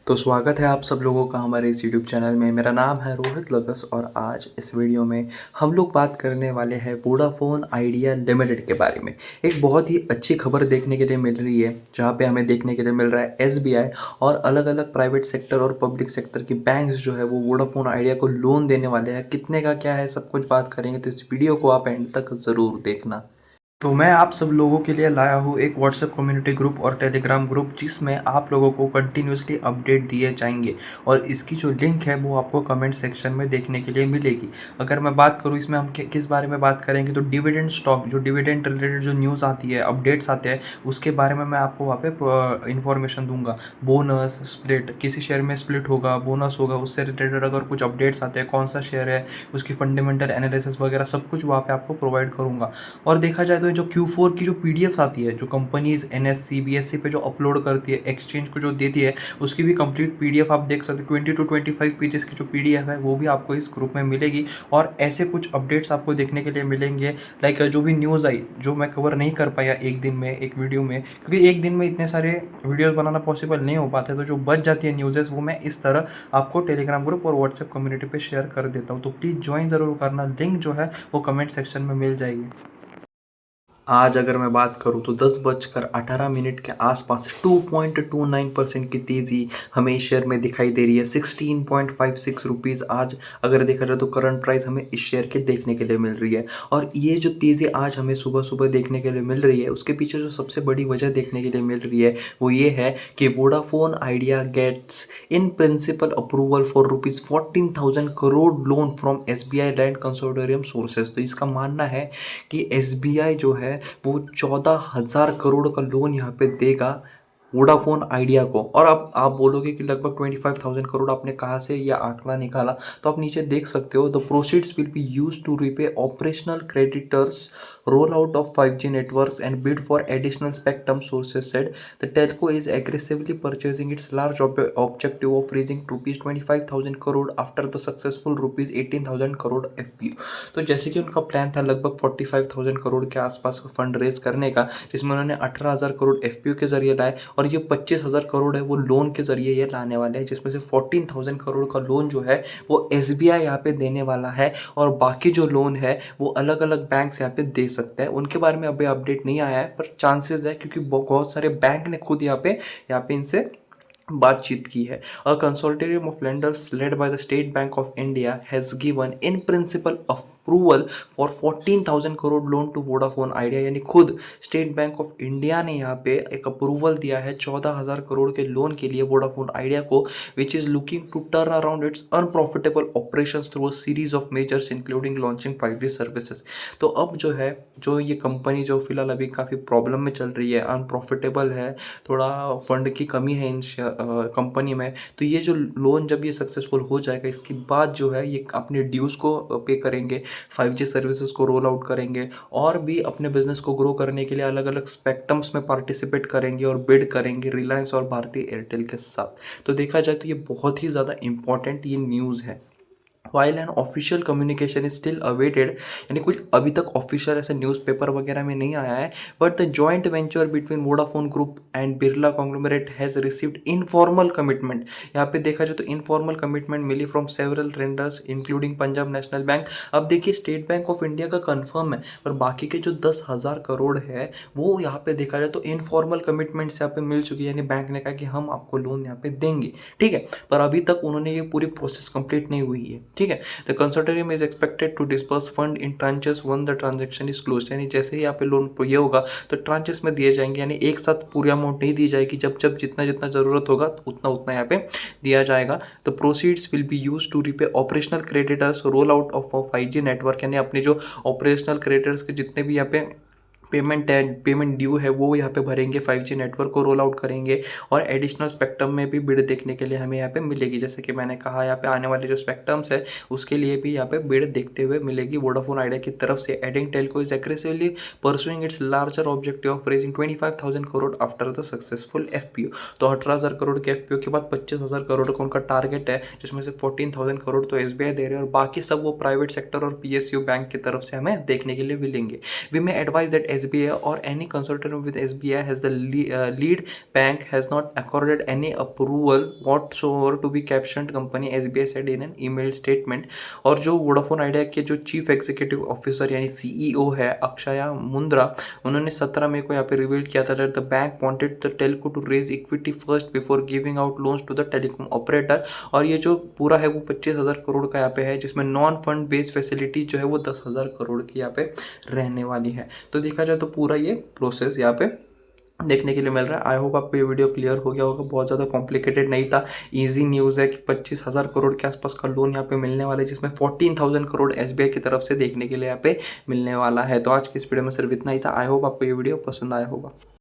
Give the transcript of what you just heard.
तो स्वागत है आप सब लोगों का हमारे इस यूट्यूब चैनल में। मेरा नाम है रोहित लगस और आज इस वीडियो में हम लोग बात करने वाले हैं वोडाफोन आइडिया लिमिटेड के बारे में। एक बहुत ही अच्छी खबर देखने के लिए मिल रही है, जहां पे हमें देखने के लिए मिल रहा है एसबीआई और अलग अलग प्राइवेट सेक्टर और पब्लिक सेक्टर की बैंक्स जो है वो वोडाफोन आइडिया को लोन देने वाले हैं। कितने का क्या है सब कुछ बात करेंगे, तो इस वीडियो को आप एंड तक ज़रूर देखना। तो मैं आप सब लोगों के लिए लाया हूँ एक व्हाट्सएप कम्युनिटी ग्रुप और टेलीग्राम ग्रुप, जिसमें आप लोगों को कंटिन्यूसली अपडेट दिए जाएंगे और इसकी जो लिंक है वो आपको कमेंट सेक्शन में देखने के लिए मिलेगी। अगर मैं बात करूँ इसमें हम किस बारे में बात करेंगे, तो डिविडेंड स्टॉक, जो डिविडेंड रिलेटेड जो न्यूज़ आती है, अपडेट्स आते हैं, उसके बारे में मैं आपको वहाँ पे इन्फॉर्मेशन दूंगा। बोनस स्प्लिट, किसी शेयर में स्प्लिट होगा, बोनस होगा, उससे रिलेटेड अगर कुछ अपडेट्स आते हैं, कौन सा शेयर है, उसकी फंडामेंटल एनालिसिस वगैरह सब कुछ वहाँ पे आपको प्रोवाइड करूँगा। और देखा जाए तो जो Q4 की जो पीडीएफ्स आती है, जो कंपनीज एनएससी बीएससी पे जो अपलोड करती है, एक्सचेंज को जो देती है, उसकी भी कंप्लीट पीडीएफ आप देख सकते हो। 20 to 25 पेजेस की जो पीडीएफ है वो भी आपको इस ग्रुप में मिलेगी और ऐसे कुछ अपडेट्स आपको देखने के लिए मिलेंगे। लाइक जो भी न्यूज़ आई, जो मैं कवर नहीं कर पाया एक दिन में एक वीडियो में, क्योंकि एक दिन में इतने सारे वीडियोस बनाना पॉसिबल नहीं हो पाते, तो जो बच जाती है न्यूज़ेस वो मैं इस तरह आपको टेलीग्राम ग्रुप और व्हाट्सएप कम्युनिटी पे शेयर कर देता हूँ। तो प्लीज़ ज्वाइन ज़रूर करना, लिंक जो है वो कमेंट सेक्शन में मिल जाएगी। आज अगर मैं बात करूं तो 10:18 के आसपास 2.29% की तेज़ी हमें इस शेयर में दिखाई दे रही है। 16.56 रुपीज़ आज अगर देखा जाए तो करंट प्राइस हमें इस शेयर के देखने के लिए मिल रही है। और ये जो तेज़ी आज हमें सुबह सुबह देखने के लिए मिल रही है, उसके पीछे जो सबसे बड़ी वजह देखने के लिए मिल रही है वो ये है कि Vodafone Idea gets in principle approval for ₹14,000 crore loan from SBI land consortium sources. तो इसका मानना है कि एसबीआई जो है वो 14,000 करोड़ का लोन यहाँ पे देगा वोडाफोन आइडिया को। और अब आप बोलोगे कि लगभग 25,000 करोड़ आपने कहाँ से यह आंकड़ा निकाला, तो आप नीचे देख सकते हो। The proceeds will be use to repay operational creditors, roll out of 5G networks and bid for additional spectrum sources said the telco is aggressively purchasing its large objective of raising ₹25,000 crore after the successful ₹18,000 crore FPO. तो जैसे कि उनका plan था लगभग 45,000 करोड़ के आसपास fund raise करने का, जिसमें उन्होंने 18,000 करोड़ एफपीओ के जरिए लाए और ये 25,000 करोड़ है वो लोन के जरिए ये लाने वाले हैं, जिसमें से 14,000 करोड़ का लोन जो है वो एसबीआई यहाँ पे देने वाला है और बाकी जो लोन है वो अलग अलग बैंक्स यहाँ पे दे सकते हैं। उनके बारे में अभी अपडेट नहीं आया है, पर चांसेस है क्योंकि बहुत सारे बैंक ने खुद यहाँ पे इनसे बातचीत की है। A consortium of lenders led by the State Bank of India has given in principle approval for 14,000 crore loan to Vodafone Idea. यानी खुद स्टेट बैंक ऑफ इंडिया ने यहाँ पे एक अप्रूवल दिया है 14,000 करोड़ के लोन के लिए वोडाफोन आइडिया को, which is looking to turn around its unprofitable operations through a series of measures including launching 5G services. तो अब जो है, जो ये कंपनी जो फिलहाल अभी काफ़ी प्रॉब्लम में चल रही है, अनप्रॉफिटेबल है, थोड़ा फंड की कमी है इन कंपनी में, तो ये जो लोन जब ये सक्सेसफुल हो जाएगा, इसके बाद जो है ये अपने ड्यूज़ को पे करेंगे, 5G सर्विसेज को रोल आउट करेंगे और भी अपने बिजनेस को ग्रो करने के लिए अलग अलग स्पेक्ट्रम्स में पार्टिसिपेट करेंगे और बिड करेंगे रिलायंस और भारती एयरटेल के साथ। तो देखा जाए तो ये बहुत ही ज़्यादा इंपॉर्टेंट ये न्यूज़ है। While an official communication is still awaited, यानी कुछ अभी तक ऑफिशियल ऐसे न्यूज़पेपर वगैरह में नहीं आया है, but the joint venture between Vodafone group and Birla conglomerate has received informal commitment. यहाँ पे देखा जाए तो इनफॉर्मल कमिटमेंट मिली from several lenders including Punjab National Bank. अब देखिए स्टेट बैंक ऑफ इंडिया का कन्फर्म है, पर बाकी के जो 10,000 करोड़ है वो यहाँ पे देखा जाए तो इनफॉर्मल कमिटमेंट्स यहाँ पे मिल चुकी है, यानी बैंक ने कहा कि हम आपको लोन यहाँ पे देंगे, ठीक है, पर अभी तक उन्होंने ये पूरी प्रोसेस कंप्लीट नहीं हुई है, ठीक है। The consortium is expected to disperse fund in tranches one the transaction is close. यानी जैसे ही यहाँ पे लोन ये होगा तो ट्रांचेस में दिए जाएंगे, यानी एक साथ पूरी अमाउंट नहीं दी जाएगी, जब जब जितना जितना जरूरत होगा तो उतना उतना यहाँ पे दिया जाएगा। The proceeds will be use to repay operational creditors, roll out of 5G network, यानी अपने जो ऑपरेशनल क्रेडिटर्स के जितने भी यहाँ पे पेमेंट ड्यू है वो यहाँ पे भरेंगे, 5G नेटवर्क को रोल आउट करेंगे और एडिशनल स्पेक्ट्रम में भी बिड देखने के लिए हमें यहाँ पे मिलेगी। जैसे कि मैंने कहा, यहाँ पे आने वाले जो स्पेक्ट्रम्स है उसके लिए भी यहाँ पे बिड देखते हुए मिलेगी वोडाफोन आइडिया की तरफ से। Adding Telco is aggressively pursuing it's larger objective of raising 25,000 crore after the successful FPO. तो 18,000 करोड़ के एफपीओ के बाद 25,000 करोड़ का उनका टारगेट है, जिसमें से 14,000 करोड़ तो एसबीआई दे रहे हैं और बाकी सब वो प्राइवेट सेक्टर और पीएसयू बैंक की तरफ से हमें देखने के लिए मिलेंगे। We may advise that SBI or any consortium with SBI has the lead bank has not accorded any approval whatsoever to be captioned company, SBI said in an email statement। और जो वोडाफोन आइडिया के जो chief executive officer यानी CEO है अक्षया मुंद्रा, उन्होंने 17 मई को यहाँ पे रिवील किया था that the bank wanted the telco to raise equity first before giving out loans to the telecom operator. और ये जो पूरा है वो 25,000 करोड़ का यहाँ पे है, जिसमें नॉन फंड बेस्ड फैसिलिटी जो है वो 10,000 करोड़ की यहाँ पे रहने वाली है। तो देखा जाए तो पूरा ये प्रोसेस यहाँ पे देखने के लिए मिल रहा है। आई होप आपको ये वीडियो क्लियर हो गया होगा, बहुत ज़्यादा कॉम्प्लिकेटेड नहीं था, इजी न्यूज़ है कि 25,000 करोड़ के आसपास का लोन यहाँ पे मिलने वाला है, जिसमें 14,000 करोड़ SBI की तरफ से देखने के लिए यहाँ पे मिलने वाला है। तो आज की इस वीडियो में सिर्फ इतना ही था। आई होप आपको ये वीडियो पसंद आया होगा।